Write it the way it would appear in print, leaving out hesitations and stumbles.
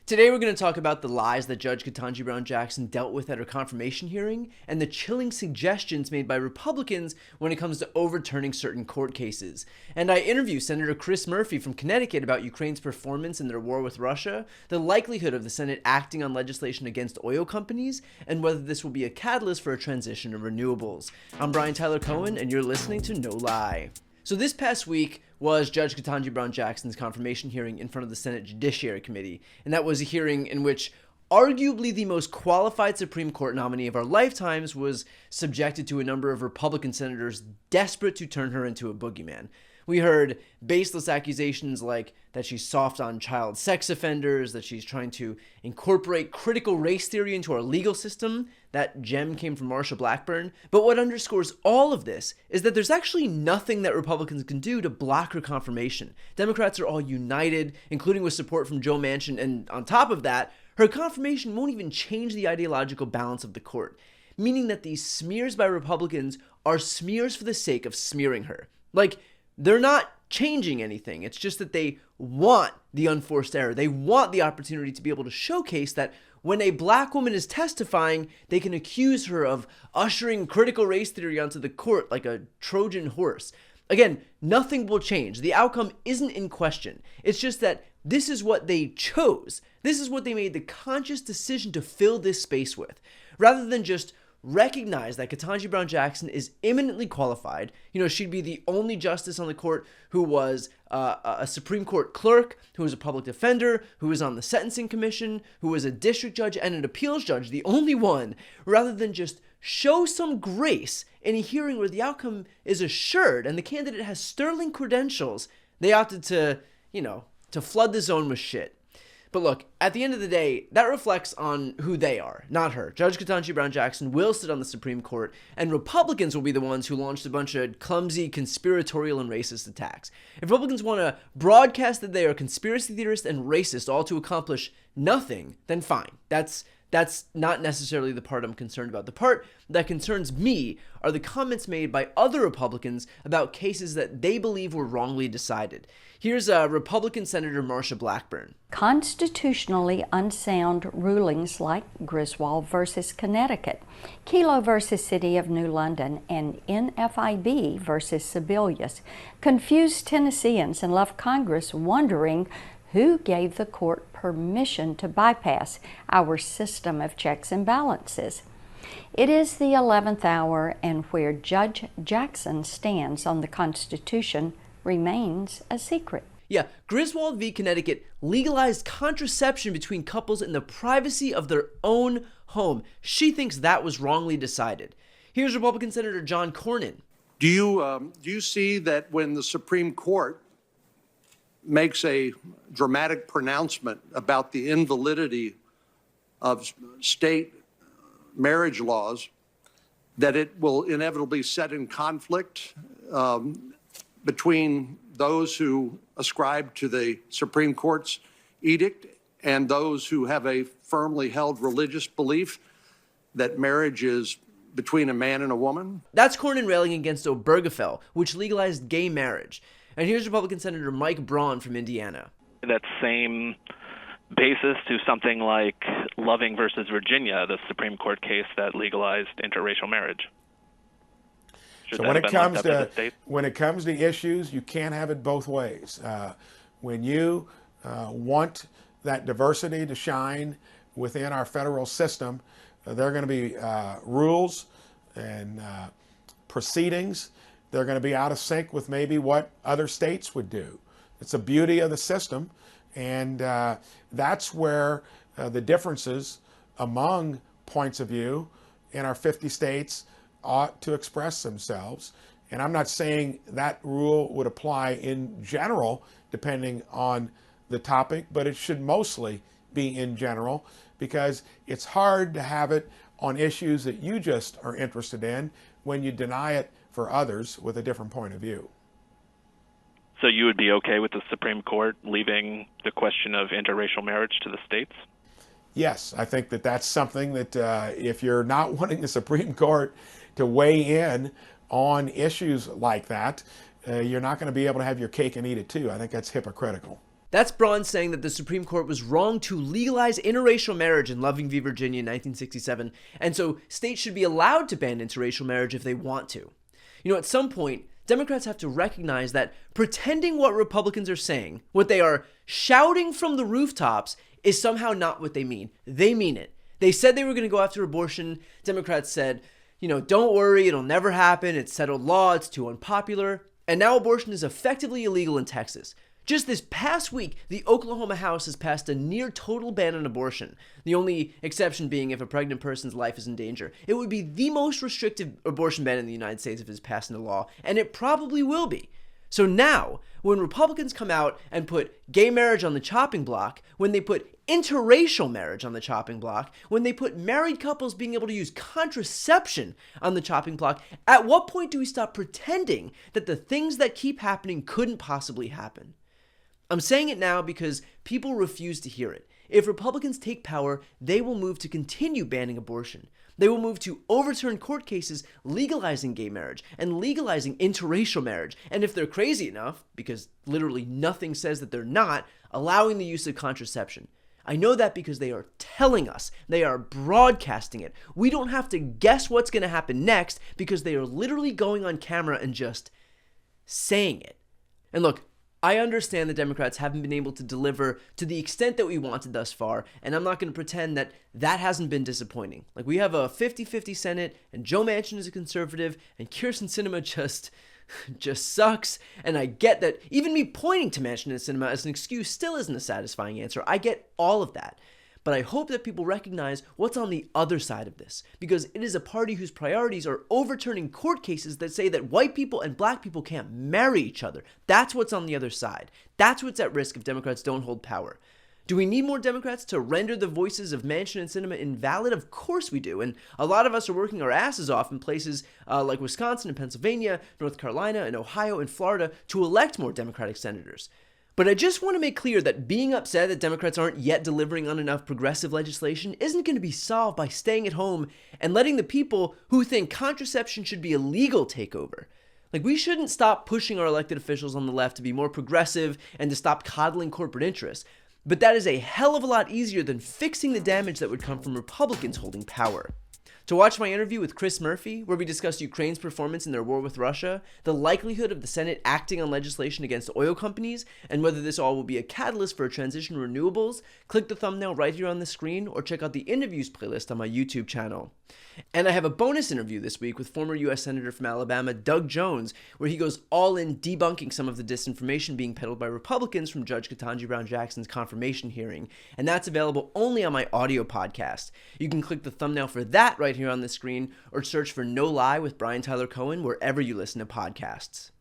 Today we're going to talk about the lies that Judge Ketanji Brown Jackson dealt with at her confirmation hearing and the chilling suggestions made by Republicans when it comes to overturning certain court cases. And I interview Senator Chris Murphy from Connecticut about Ukraine's performance in their war with Russia, the likelihood of the Senate acting on legislation against oil companies, and whether this will be a catalyst for a transition to renewables. I'm Brian Tyler Cohen, and you're listening to No Lie. So this past week was Judge Ketanji Brown Jackson's confirmation hearing in front of the Senate Judiciary Committee, and that was a hearing in which arguably the most qualified Supreme Court nominee of our lifetimes was subjected to a number of Republican senators desperate to turn her into a boogeyman. We heard baseless accusations like that she's soft on child sex offenders, that she's trying to incorporate critical race theory into our legal system. That gem came from Marsha Blackburn. But what underscores all of this is that there's actually nothing that Republicans can do to block her confirmation. Democrats are all united, including with support from Joe Manchin, and on top of that, her confirmation won't even change the ideological balance of the court, meaning that these smears by Republicans are smears for the sake of smearing her. Like, they're not changing anything. It's just that they want the unforced error. They want the opportunity to be able to showcase that when a black woman is testifying, they can accuse her of ushering critical race theory onto the court like a Trojan horse. Again, nothing will change. The outcome isn't in question. It's just that this is what they chose. This is what they made the conscious decision to fill this space with, rather than just recognize that Ketanji Brown Jackson is eminently qualified. She'd be the only justice on the court who was a Supreme Court clerk, who was a public defender, who was on the Sentencing Commission, who was a district judge and an appeals judge, the only one, rather than just show some grace in a hearing where the outcome is assured and the candidate has sterling credentials. They opted to flood the zone with shit. But look, at the end of the day, that reflects on who they are, not her. Judge Ketanji Brown Jackson will sit on the Supreme Court, and Republicans will be the ones who launched a bunch of clumsy, conspiratorial, and racist attacks. If Republicans want to broadcast that they are conspiracy theorists and racist, all to accomplish nothing, then fine. That's not necessarily the part I'm concerned about. The part that concerns me are the comments made by other Republicans about cases that they believe were wrongly decided. Here's Republican Senator Marsha Blackburn. Constitutionally unsound rulings like Griswold versus Connecticut, Kelo versus City of New London, and NFIB versus Sebelius confused Tennesseans and left Congress wondering who gave the court permission to bypass our system of checks and balances. It is the 11th hour, and where Judge Jackson stands on the Constitution remains a secret. Yeah, Griswold v. Connecticut legalized contraception between couples in the privacy of their own home. She thinks that was wrongly decided. Here's Republican Senator John Cornyn. Do you see that when the Supreme Court makes a dramatic pronouncement about the invalidity of state marriage laws, that it will inevitably set in conflict between those who ascribe to the Supreme Court's edict and those who have a firmly held religious belief that marriage is between a man and a woman? That's Cornyn railing against Obergefell, which legalized gay marriage. And here's Republican Senator Mike Braun from Indiana. That same basis to something like Loving versus Virginia, the Supreme Court case that legalized interracial marriage. So when it comes to issues, you can't have it both ways. When you want that diversity to shine within our federal system, there are going to be rules and proceedings. They're going to be out of sync with maybe what other states would do. It's the beauty of the system, and that's where the differences among points of view in our 50 states ought to express themselves. And I'm not saying that rule would apply in general, depending on the topic, but it should mostly be in general, because it's hard to have it on issues that you just are interested in when you deny it for others with a different point of view. So you would be okay with the Supreme Court leaving the question of interracial marriage to the states? Yes, I think that that's something that if you're not wanting the Supreme Court to weigh in on issues like that, you're not going to be able to have your cake and eat it too. I think that's hypocritical. That's Braun saying that the Supreme Court was wrong to legalize interracial marriage in Loving v. Virginia in 1967, and so states should be allowed to ban interracial marriage if they want to. You know, at some point, Democrats have to recognize that pretending what Republicans are saying, what they are shouting from the rooftops, is somehow not what they mean. They mean it. They said they were going to go after abortion. Democrats said, don't worry, it'll never happen. It's settled law. It's too unpopular. And now abortion is effectively illegal in Texas. Just this past week, the Oklahoma House has passed a near total ban on abortion, the only exception being if a pregnant person's life is in danger. It would be the most restrictive abortion ban in the United States if it's passed into law, and it probably will be. So now, when Republicans come out and put gay marriage on the chopping block, when they put interracial marriage on the chopping block, when they put married couples being able to use contraception on the chopping block, at what point do we stop pretending that the things that keep happening couldn't possibly happen? I'm saying it now because people refuse to hear it. If Republicans take power, they will move to continue banning abortion. They will move to overturn court cases legalizing gay marriage and legalizing interracial marriage. And if they're crazy enough, because literally nothing says that they're not, allowing the use of contraception. I know that because they are telling us, they are broadcasting it. We don't have to guess what's going to happen next because they are literally going on camera and just saying it. And look, I understand the Democrats haven't been able to deliver to the extent that we wanted thus far, and I'm not going to pretend that that hasn't been disappointing. Like, we have a 50-50 Senate, and Joe Manchin is a conservative, and Kyrsten Sinema just sucks, and I get that even me pointing to Manchin and Sinema as an excuse still isn't a satisfying answer. I get all of that. But I hope that people recognize what's on the other side of this, because it is a party whose priorities are overturning court cases that say that white people and black people can't marry each other. That's what's on the other side. That's what's at risk if Democrats don't hold power. Do we need more Democrats to render the voices of Manchin and Sinema invalid? Of course we do. And a lot of us are working our asses off in places like Wisconsin and Pennsylvania, North Carolina and Ohio and Florida to elect more Democratic senators. But I just want to make clear that being upset that Democrats aren't yet delivering on enough progressive legislation isn't going to be solved by staying at home and letting the people who think contraception should be illegal take over. Like, we shouldn't stop pushing our elected officials on the left to be more progressive and to stop coddling corporate interests. But that is a hell of a lot easier than fixing the damage that would come from Republicans holding power. To watch my interview with Chris Murphy, where we discuss Ukraine's performance in their war with Russia, the likelihood of the Senate acting on legislation against oil companies, and whether this all will be a catalyst for a transition to renewables, click the thumbnail right here on the screen or check out the interviews playlist on my YouTube channel. And I have a bonus interview this week with former U.S. Senator from Alabama, Doug Jones, where he goes all in debunking some of the disinformation being peddled by Republicans from Judge Ketanji Brown Jackson's confirmation hearing. And that's available only on my audio podcast. You can click the thumbnail for that right here on the screen or search for No Lie with Brian Tyler Cohen wherever you listen to podcasts.